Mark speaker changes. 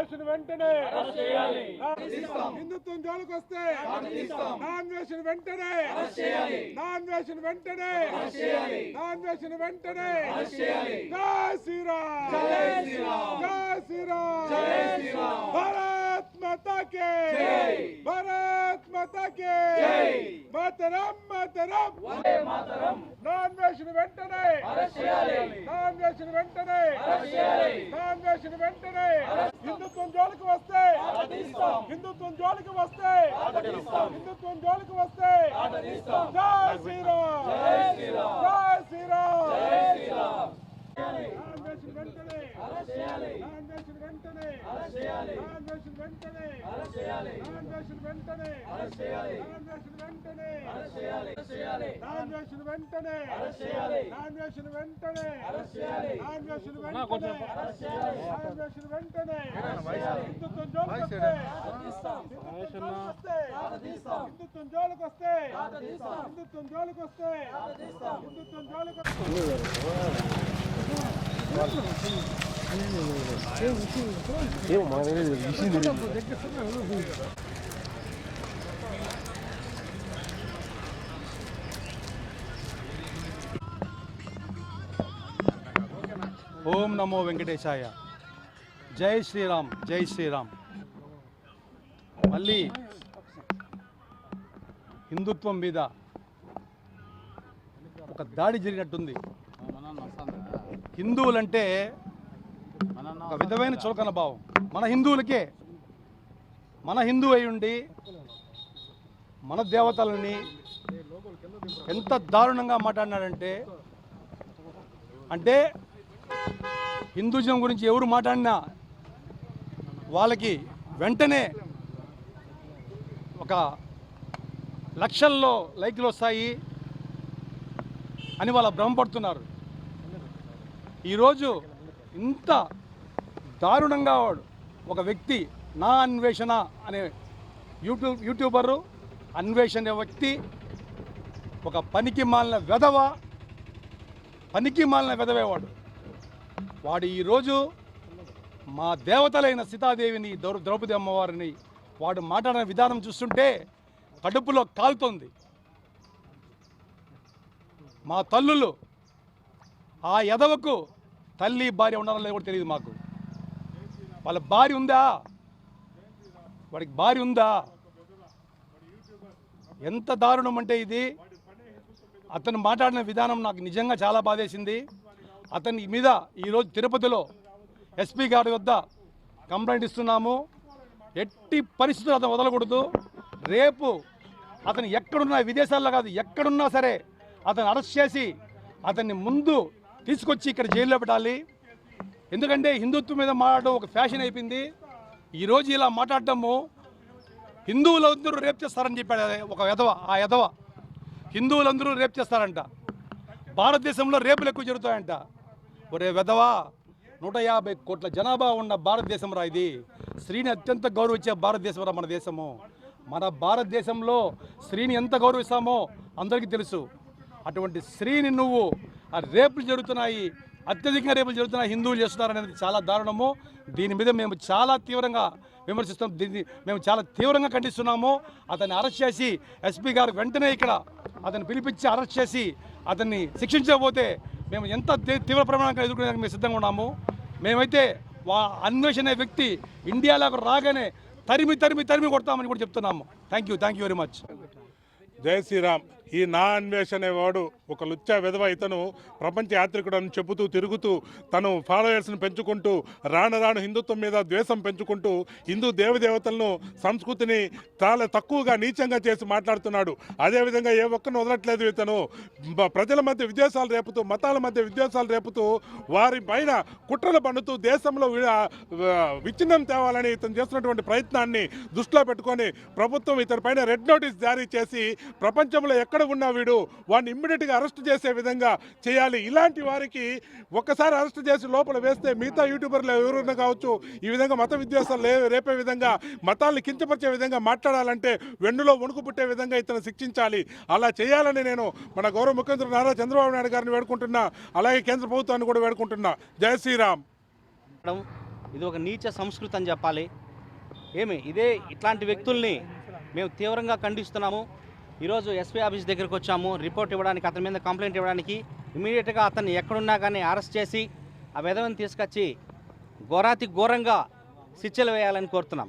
Speaker 1: Non వెంటనే హిందుత్వం జోలికి వస్తే నాన్ వెంటనే వెంటనే జై శ్రీరామ్ జై శ్రీరామ్ భారత్ మాతా కే భారత్ మాతా కే మాతరం నాన్ వెంటనే హిందుత్వం జోలికి వస్తే జై శ్రీరామ్ జై శ్రీరామ్ వెంటనే
Speaker 2: ఓం నమో వెంకటేశాయ. జై శ్రీరామ్ జై శ్రీరామ్. మళ్ళీ హిందుత్వం మీద ఒక దాడి జరిగినట్టుంది. హిందువులంటే ఒక విధమైన చులకన భావం. మన హిందువులకే, మన హిందూ అయి ఉండి మన దేవతలని ఎంత దారుణంగా మాట్లాడినాడంటే, అంటే హిందూజం గురించి ఎవరు మాట్లాడినా వాళ్ళకి వెంటనే ఒక లక్షల్లో లైక్లు వస్తాయి అని వాళ్ళ భ్రమపడుతున్నారు. ఈరోజు ఇంత దారుణంగా ఒక వ్యక్తి నా అన్వేషణ అనే యూట్యూబరు అన్వేషణ అనే వ్యక్తి ఒక పనికి మాలిన వెధవేవాడు. వాడు ఈరోజు మా దేవతలైన సీతాదేవిని, ద్రౌపది అమ్మవారిని వాడు మాట్లాడిన విధానం చూస్తుంటే కడుపులో కాలుతోంది. మా తల్లులు ఆ యదవకు తల్లి భార్య ఉండాలని లేదు కూడా తెలియదు మాకు. వాళ్ళ భార్య ఉందా? వాడికి భార్య ఉందా? ఎంత దారుణం అంటే ఇది. అతను మాట్లాడిన విధానం నాకు నిజంగా చాలా బాధేసింది. అతని మీద ఈరోజు తిరుపతిలో ఎస్పీ గారి వద్ద కంప్లైంట్ ఇస్తున్నాము. ఎట్టి పరిస్థితులు అతను వదలకూడదు. రేపు అతను ఎక్కడున్నా, విదేశాల్లో కాదు ఎక్కడున్నా సరే అతను అరెస్ట్ చేసి అతన్ని ముందు తీసుకొచ్చి ఇక్కడ జైల్లో పెట్టాలి. ఎందుకంటే హిందుత్వం మీద మాట్లాడడం ఒక ఫ్యాషన్ అయిపోయింది. ఈరోజు ఇలా మాట్లాడటము హిందువులందరూ రేప్ చేస్తారని చెప్పాడు ఒక ఎదవ. ఆ ఎదవ హిందువులందరూ రేప్ చేస్తారంట. భారతదేశంలో రేపులు ఎక్కువ జరుగుతాయంట. ఒరే వెదవా, 150 కోట్ల జనాభా ఉన్న భారతదేశం రా ఇది. స్త్రీని అత్యంత గౌరవించే భారతదేశం రా మన దేశము. మన భారతదేశంలో స్త్రీని ఎంత గౌరవిస్తామో అందరికీ తెలుసు. అటువంటి స్త్రీని నువ్వు ఆ రేపులు జరుగుతున్నాయి, అత్యధికంగా రేపులు జరుగుతున్నాయి, హిందువులు చేస్తున్నారనేది చాలా దారుణము. దీని మీద మేము చాలా తీవ్రంగా విమర్శిస్తాం. దీన్ని మేము చాలా తీవ్రంగా ఖండిస్తున్నాము. అతన్ని అరెస్ట్ చేసి ఎస్పీ గారు వెంటనే ఇక్కడ అతన్ని పిలిపించి అరెస్ట్ చేసి అతన్ని శిక్షించకపోతే మేము ఎంత తీవ్ర ప్రమాణంగా ఎదుర్కొనేందుకు మేము సిద్ధంగా ఉన్నాము. మేమైతే అన్వేషణ వ్యక్తి ఇండియాలోకి రాగానే తరిమి కొడతామని కూడా చెప్తున్నాము. Thank you very much.
Speaker 1: జై శ్రీరామ్. ఈ నా అన్వేషణ వాడు ఒక లుచ్చా విధవ. ఇతను ప్రపంచ యాత్రికుడు అని చెబుతూ తిరుగుతూ తను ఫాలోయర్స్ని పెంచుకుంటూ రాను హిందుత్వం మీద ద్వేషం పెంచుకుంటూ హిందూ దేవదేవతలను సంస్కృతిని చాలా తక్కువగా నీచంగా చేసి మాట్లాడుతున్నాడు. అదేవిధంగా ఏ ఒక్కరిని వదలట్లేదు. ఇతను ప్రజల మధ్య విద్వేషాలు రేపుతూ, మతాల మధ్య విద్వేషాలు రేపుతూ, వారి పైన కుట్రలు పన్నుతూ దేశంలో విచ్ఛిన్నం తేవాలని ఇతను చేస్తున్నటువంటి ప్రయత్నాన్ని దృష్టిలో పెట్టుకొని ప్రభుత్వం ఇతని పైన రెడ్ నోటీస్ జారీ చేసి ప్రపంచంలో ఎక్కడ ఉన్నా వీడు వాడిని ఇమ్మీడియట్గా అరెస్ట్ చేసే విధంగా చేయాలి. ఇలాంటి వారికి ఒక్కసారి అరెస్ట్ చేసి లోపల వేస్తే మిగతా యూట్యూబర్లు ఎవరైనా కావచ్చు ఈ విధంగా మత విద్వేషాలు రేపే విధంగా, మతాలను కించపరిచే విధంగా మాట్లాడాలంటే వెన్నులో వణుకు పుట్టే విధంగా ఇతను శిక్షించాలి. అలా చేయాలని నేను మన గౌరవ ముఖ్యమంత్రి నారా చంద్రబాబు నాయుడు గారిని వేడుకుంటున్నా. అలాగే కేంద్ర ప్రభుత్వాన్ని కూడా వేడుకుంటున్నా. జై శ్రీరామ్.
Speaker 3: ఇది ఒక నీచ సంస్కృతి అని చెప్పాలి. ఇట్లాంటి వ్యక్తుల్ని మేము తీవ్రంగా ఖండిస్తున్నాము. ఈరోజు ఎస్పీ ఆఫీస్ దగ్గరికి వచ్చాము రిపోర్ట్ ఇవ్వడానికి, అతని మీద కంప్లైంట్ ఇవ్వడానికి. ఇమీడియట్గా అతన్ని ఎక్కడున్నా కానీ అరెస్ట్ చేసి ఆ విధవని తీసుకొచ్చి ఘోరాతి ఘోరంగా శిక్షలు వేయాలని కోరుతున్నాం.